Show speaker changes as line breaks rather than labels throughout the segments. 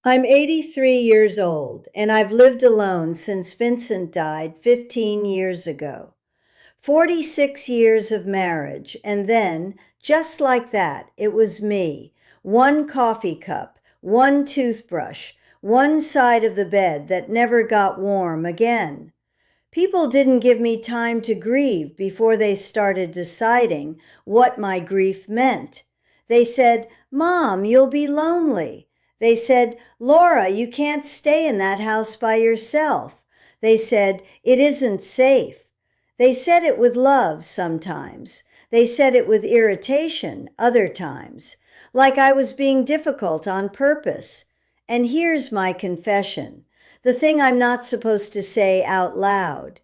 I'm 83 years old, and I've lived alone since Vincent died 15 years ago. 46 years of marriage, and then, just like that, it was me. One coffee cup, one toothbrush, one side of the bed that never got warm again. People didn't give me time to grieve before they started deciding what my grief meant. They said, "Mom, you'll be lonely." They said, "Laura, you can't stay in that house by yourself." They said, "It isn't safe." They said it with love sometimes. They said it with irritation other times, like I was being difficult on purpose. And here's my confession, the thing I'm not supposed to say out loud.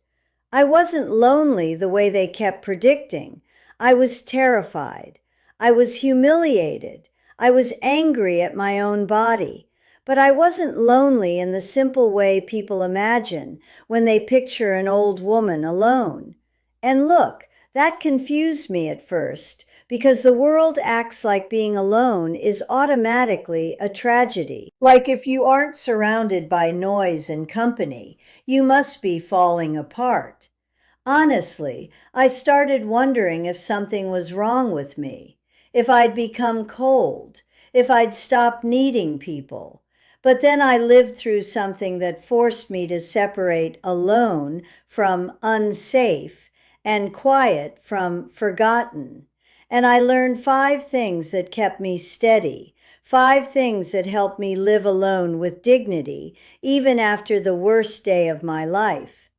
I wasn't lonely the way they kept predicting. I was terrified. I was humiliated. I was angry at my own body. But I wasn't lonely in the simple way people imagine when they picture an old woman alone. And look, that confused me at first, because the world acts like being alone is automatically a tragedy. Like if you aren't surrounded by noise and company, you must be falling apart. Honestly, I started wondering if something was wrong with me, if I'd become cold, if I'd stopped needing people. But then I lived through something that forced me to separate alone from unsafe and quiet from forgotten. And I learned 5 things that kept me steady, 5 things that helped me live alone with dignity, even after the worst day of my life.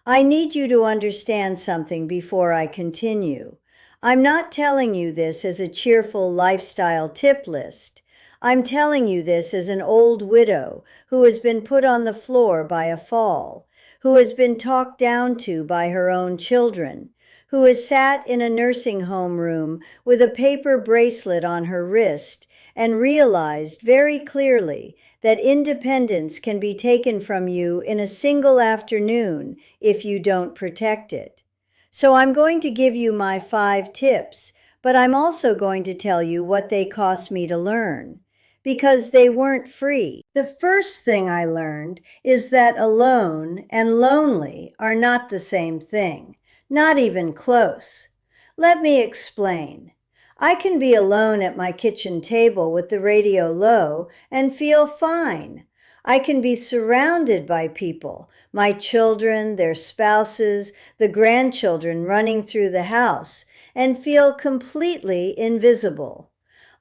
I need you to understand something before I continue. I'm not telling you this as a cheerful lifestyle tip list. I'm telling you this as an old widow who has been put on the floor by a fall, who has been talked down to by her own children, who has sat in a nursing home room with a paper bracelet on her wrist and realized very clearly that independence can be taken from you in a single afternoon if you don't protect it. So I'm going to give you my 5 tips, but I'm also going to tell you what they cost me to learn, because they weren't free. The first thing I learned is that alone and lonely are not the same thing, not even close. Let me explain. I can be alone at my kitchen table with the radio low and feel fine. I can be surrounded by people, my children, their spouses, the grandchildren running through the house, and feel completely invisible.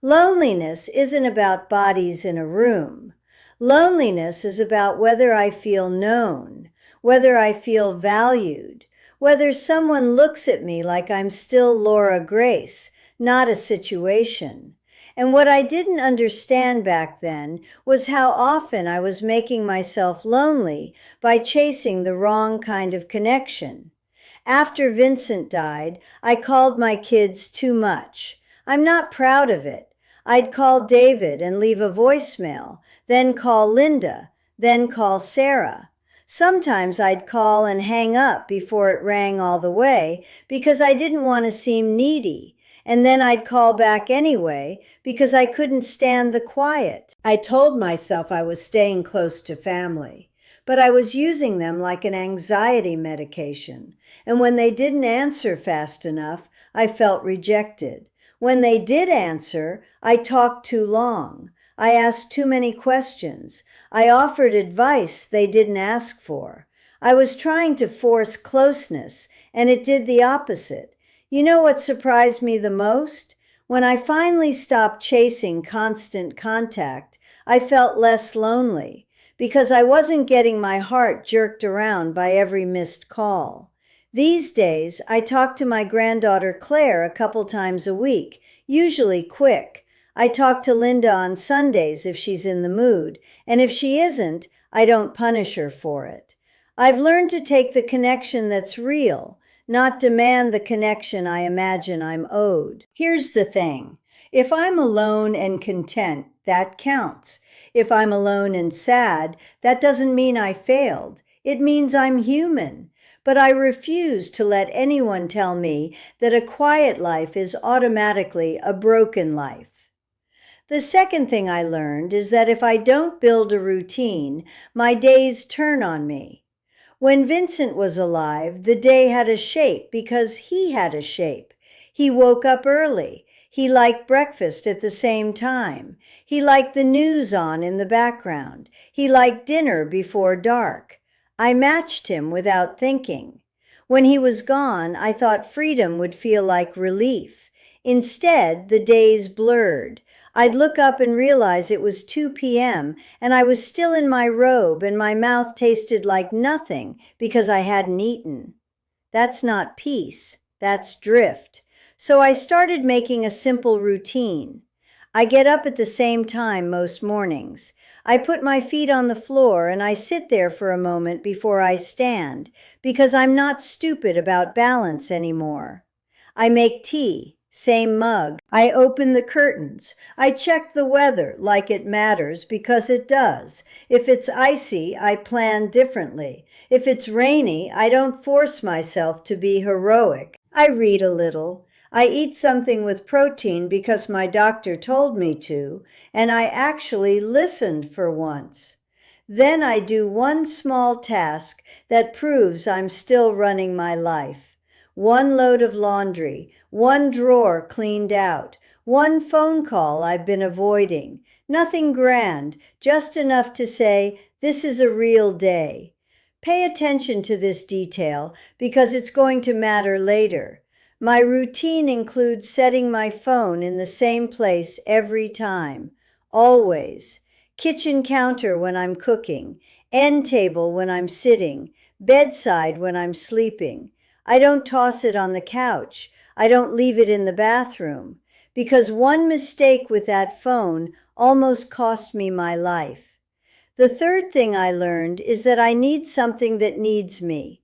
Loneliness isn't about bodies in a room. Loneliness is about whether I feel known, whether I feel valued, whether someone looks at me like I'm still Laura Grace, not a situation. And what I didn't understand back then was how often I was making myself lonely by chasing the wrong kind of connection. After Vincent died, I called my kids too much. I'm not proud of it. I'd call David and leave a voicemail, then call Linda, then call Sarah. Sometimes I'd call and hang up before it rang all the way because I didn't want to seem needy. And then I'd call back anyway because I couldn't stand the quiet. I told myself I was staying close to family, but I was using them like an anxiety medication. And when they didn't answer fast enough, I felt rejected. When they did answer, I talked too long. I asked too many questions. I offered advice they didn't ask for. I was trying to force closeness, and it did the opposite. You know what surprised me the most? When I finally stopped chasing constant contact, I felt less lonely because I wasn't getting my heart jerked around by every missed call. These days, I talk to my granddaughter Claire a couple times a week, usually quick. I talk to Linda on Sundays if she's in the mood, and if she isn't, I don't punish her for it. I've learned to take the connection that's real, not demand the connection I imagine I'm owed. Here's the thing. If I'm alone and content, that counts. If I'm alone and sad, that doesn't mean I failed. It means I'm human. But I refuse to let anyone tell me that a quiet life is automatically a broken life. The second thing I learned is that if I don't build a routine, my days turn on me. When Vincent was alive, the day had a shape because he had a shape. He woke up early. He liked breakfast at the same time. He liked the news on in the background. He liked dinner before dark. I matched him without thinking. When he was gone, I thought freedom would feel like relief. Instead, the days blurred. I'd look up and realize it was 2 p.m. and I was still in my robe and my mouth tasted like nothing because I hadn't eaten. That's not peace, that's drift. So I started making a simple routine. I get up at the same time most mornings. I put my feet on the floor and I sit there for a moment before I stand because I'm not stupid about balance anymore. I make tea. Same mug. I open the curtains. I check the weather like it matters because it does. If it's icy, I plan differently. If it's rainy, I don't force myself to be heroic. I read a little. I eat something with protein because my doctor told me to, and I actually listened for once. Then I do one small task that proves I'm still running my life. One load of laundry, one drawer cleaned out, one phone call I've been avoiding. Nothing grand, just enough to say, this is a real day. Pay attention to this detail because it's going to matter later. My routine includes setting my phone in the same place every time, always. Kitchen counter when I'm cooking, end table when I'm sitting, bedside when I'm sleeping. I don't toss it on the couch. I don't leave it in the bathroom. Because one mistake with that phone almost cost me my life. The third thing I learned is that I need something that needs me.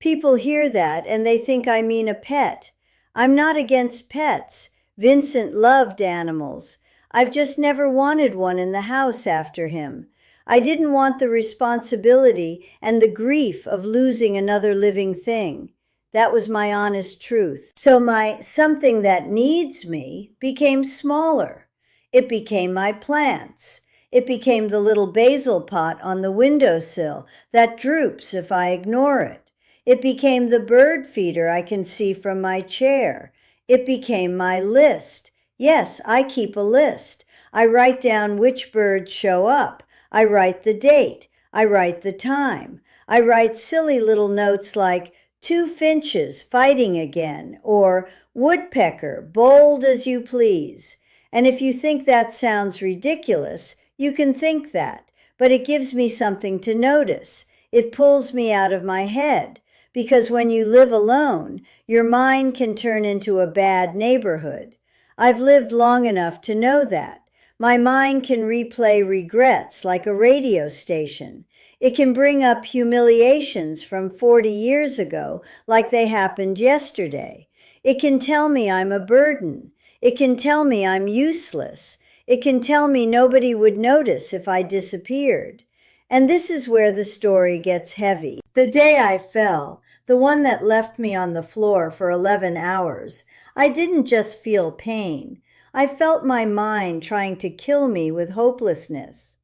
People hear that and they think I mean a pet. I'm not against pets. Vincent loved animals. I've just never wanted one in the house after him. I didn't want the responsibility and the grief of losing another living thing. That was my honest truth. So my something that needs me became smaller. It became my plants. It became the little basil pot on the windowsill that droops if I ignore it. It became the bird feeder I can see from my chair. It became my list. Yes, I keep a list. I write down which birds show up. I write the date. I write the time. I write silly little notes like, 2 finches fighting again, or woodpecker, bold as you please. And if you think that sounds ridiculous, you can think that, but it gives me something to notice. It pulls me out of my head, because when you live alone, your mind can turn into a bad neighborhood. I've lived long enough to know that. My mind can replay regrets like a radio station. It can bring up humiliations from 40 years ago like they happened yesterday. It can tell me I'm a burden. It can tell me I'm useless. It can tell me nobody would notice if I disappeared. And this is where the story gets heavy. The day I fell, the one that left me on the floor for 11 hours, I didn't just feel pain. I felt my mind trying to kill me with hopelessness.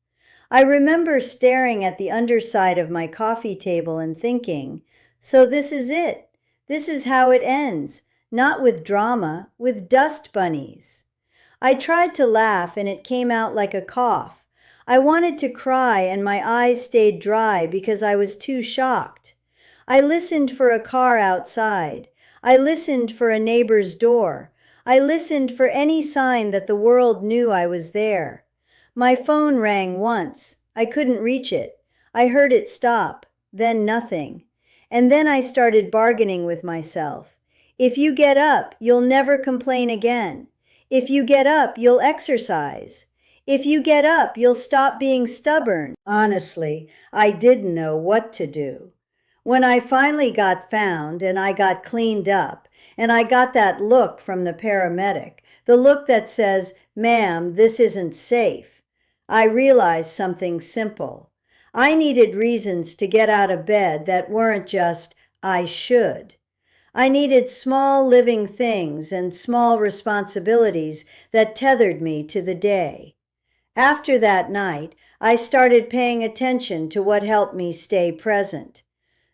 I remember staring at the underside of my coffee table and thinking, so this is it. This is how it ends. Not with drama, with dust bunnies. I tried to laugh and it came out like a cough. I wanted to cry and my eyes stayed dry because I was too shocked. I listened for a car outside. I listened for a neighbor's door. I listened for any sign that the world knew I was there. My phone rang once. I couldn't reach it. I heard it stop, then nothing. And then I started bargaining with myself. If you get up, you'll never complain again. If you get up, you'll exercise. If you get up, you'll stop being stubborn. Honestly, I didn't know what to do. When I finally got found and I got cleaned up and I got that look from the paramedic, the look that says, "Ma'am, this isn't safe," I realized something simple. I needed reasons to get out of bed that weren't just, "I should." I needed small living things and small responsibilities that tethered me to the day. After that night, I started paying attention to what helped me stay present.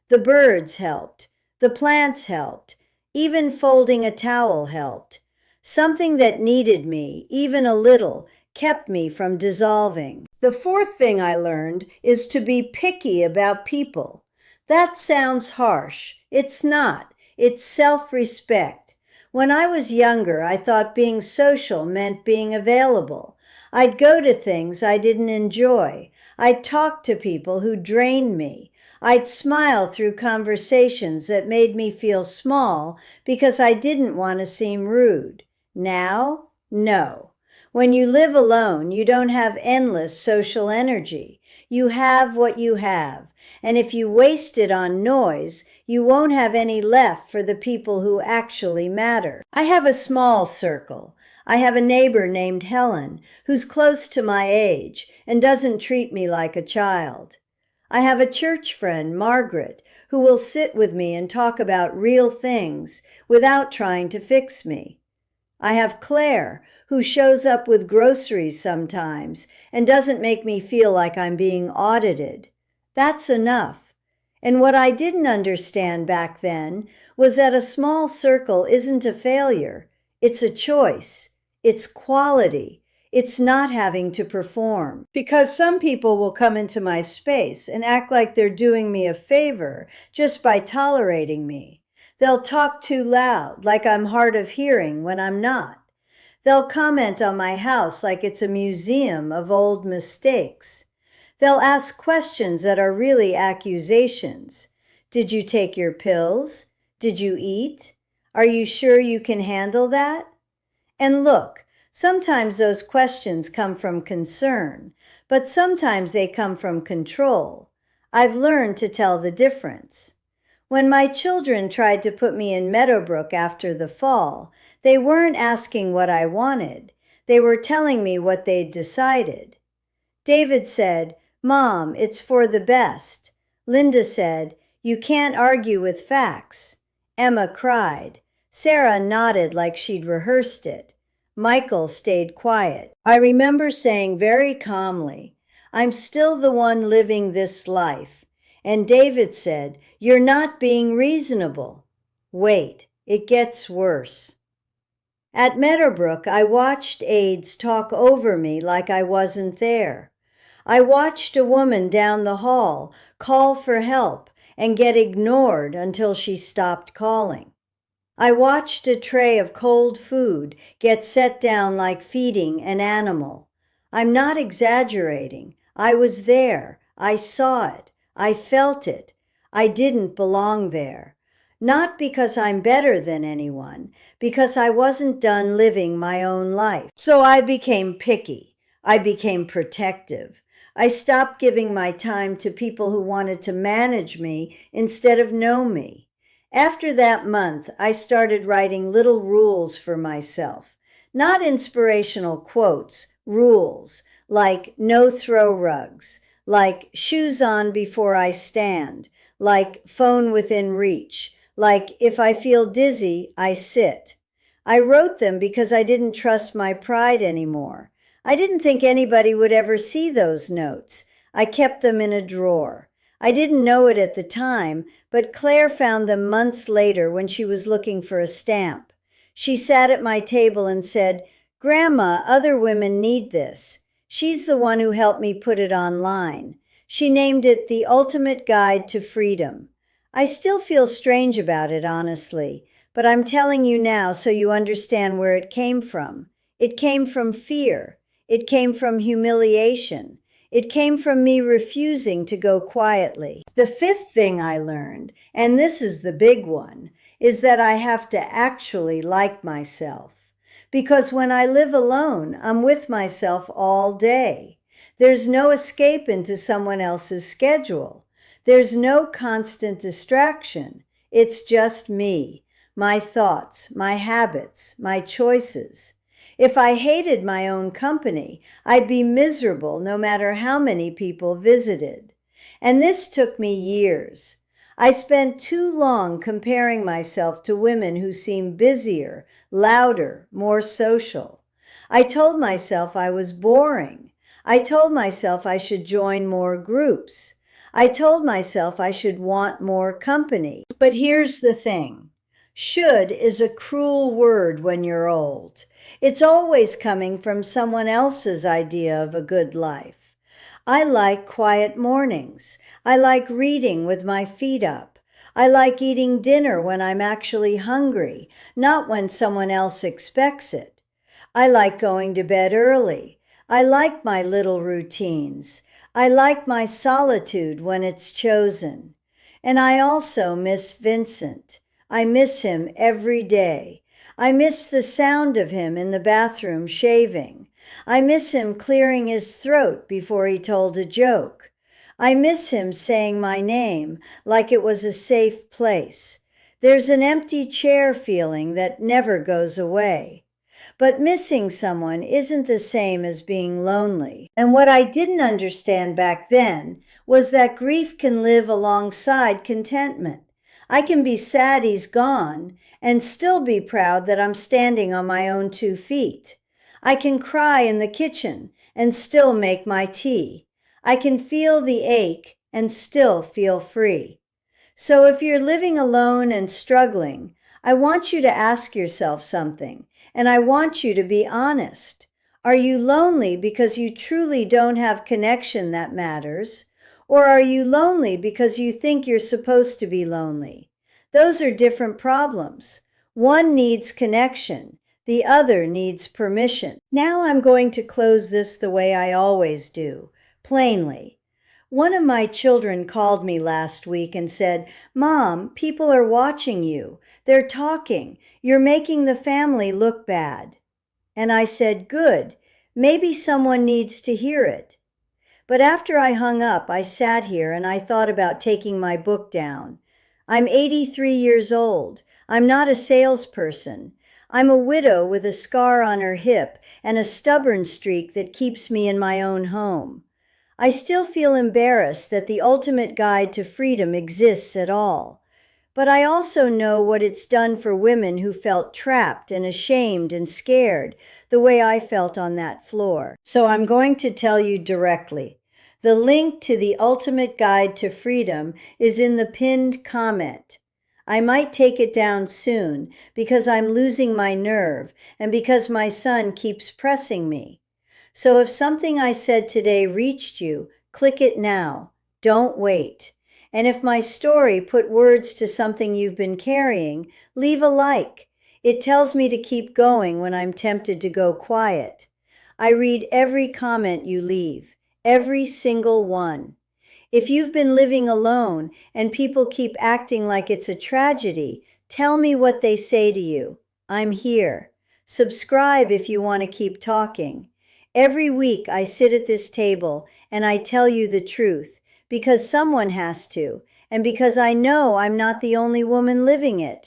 The birds helped. The plants helped. Even folding a towel helped. Something that needed me, even a little, kept me from dissolving. The fourth thing I learned is to be picky about people. That sounds harsh. It's not. It's self-respect. When I was younger, I thought being social meant being available. I'd go to things I didn't enjoy. I'd talk to people who drained me. I'd smile through conversations that made me feel small because I didn't want to seem rude. Now, no. When you live alone, you don't have endless social energy. You have what you have. And if you waste it on noise, you won't have any left for the people who actually matter. I have a small circle. I have a neighbor named Helen who's close to my age and doesn't treat me like a child. I have a church friend, Margaret, who will sit with me and talk about real things without trying to fix me. I have Claire, who shows up with groceries sometimes and doesn't make me feel like I'm being audited. That's enough. And what I didn't understand back then was that a small circle isn't a failure. It's a choice. It's quality. It's not having to perform. Because some people will come into my space and act like they're doing me a favor just by tolerating me. They'll talk too loud, like I'm hard of hearing when I'm not. They'll comment on my house like it's a museum of old mistakes. They'll ask questions that are really accusations. Did you take your pills? Did you eat? Are you sure you can handle that? And look, sometimes those questions come from concern, but sometimes they come from control. I've learned to tell the difference. When my children tried to put me in Meadowbrook after the fall, they weren't asking what I wanted. They were telling me what they'd decided. David said, "Mom, it's for the best." Linda said, "You can't argue with facts." Emma cried. Sarah nodded like she'd rehearsed it. Michael stayed quiet. I remember saying very calmly, "I'm still the one living this life." And David said, "You're not being reasonable." Wait, it gets worse. At Meadowbrook, I watched aides talk over me like I wasn't there. I watched a woman down the hall call for help and get ignored until she stopped calling. I watched a tray of cold food get set down like feeding an animal. I'm not exaggerating. I was there. I saw it. I felt it. I didn't belong there. Not because I'm better than anyone, because I wasn't done living my own life. So I became picky. I became protective. I stopped giving my time to people who wanted to manage me instead of know me. After that month, I started writing little rules for myself. Not inspirational quotes, rules, like no throw rugs, like shoes on before I stand, like phone within reach, like if I feel dizzy, I sit. I wrote them because I didn't trust my pride anymore. I didn't think anybody would ever see those notes. I kept them in a drawer. I didn't know it at the time, but Claire found them months later when she was looking for a stamp. She sat at my table and said, "Grandma, other women need this." She's the one who helped me put it online. She named it The Ultimate Guide to Freedom. I still feel strange about it, honestly, but I'm telling you now so you understand where it came from. It came from fear. It came from humiliation. It came from me refusing to go quietly. The fifth thing I learned, and this is the big one, is that I have to actually like myself. Because when I live alone, I'm with myself all day. There's no escape into someone else's schedule. There's no constant distraction. It's just me, my thoughts, my habits, my choices. If I hated my own company, I'd be miserable no matter how many people visited. And this took me years. I spent too long comparing myself to women who seem busier, louder, more social. I told myself I was boring. I told myself I should join more groups. I told myself I should want more company. But here's the thing. Should is a cruel word when you're old. It's always coming from someone else's idea of a good life. I like quiet mornings. I like reading with my feet up. I like eating dinner when I'm actually hungry, not when someone else expects it. I like going to bed early. I like my little routines. I like my solitude when it's chosen. And I also miss Vincent. I miss him every day. I miss the sound of him in the bathroom shaving. I miss him clearing his throat before he told a joke. I miss him saying my name like it was a safe place. There's an empty chair feeling that never goes away. But missing someone isn't the same as being lonely. And what I didn't understand back then was that grief can live alongside contentment. I can be sad he's gone and still be proud that I'm standing on my own 2 feet. I can cry in the kitchen and still make my tea. I can feel the ache and still feel free. So if you're living alone and struggling, I want you to ask yourself something, and I want you to be honest. Are you lonely because you truly don't have connection that matters? Or are you lonely because you think you're supposed to be lonely? Those are different problems. One needs connection. The other needs permission. Now I'm going to close this the way I always do, plainly. One of my children called me last week and said, "Mom, people are watching you. They're talking. You're making the family look bad." And I said, "Good. Maybe someone needs to hear it." But after I hung up, I sat here and I thought about taking my book down. I'm 83 years old. I'm not a salesperson. I'm a widow with a scar on her hip and a stubborn streak that keeps me in my own home. I still feel embarrassed that the ultimate guide to freedom exists at all. But I also know what it's done for women who felt trapped and ashamed and scared, the way I felt on that floor. So I'm going to tell you directly. The link to the ultimate guide to freedom is in the pinned comment. I might take it down soon because I'm losing my nerve and because my son keeps pressing me. So if something I said today reached you, click it now. Don't wait. And if my story put words to something you've been carrying, leave a like. It tells me to keep going when I'm tempted to go quiet. I read every comment you leave, every single one. If you've been living alone and people keep acting like it's a tragedy, tell me what they say to you. I'm here. Subscribe if you want to keep talking. Every week I sit at this table and I tell you the truth because someone has to, and because I know I'm not the only woman living it.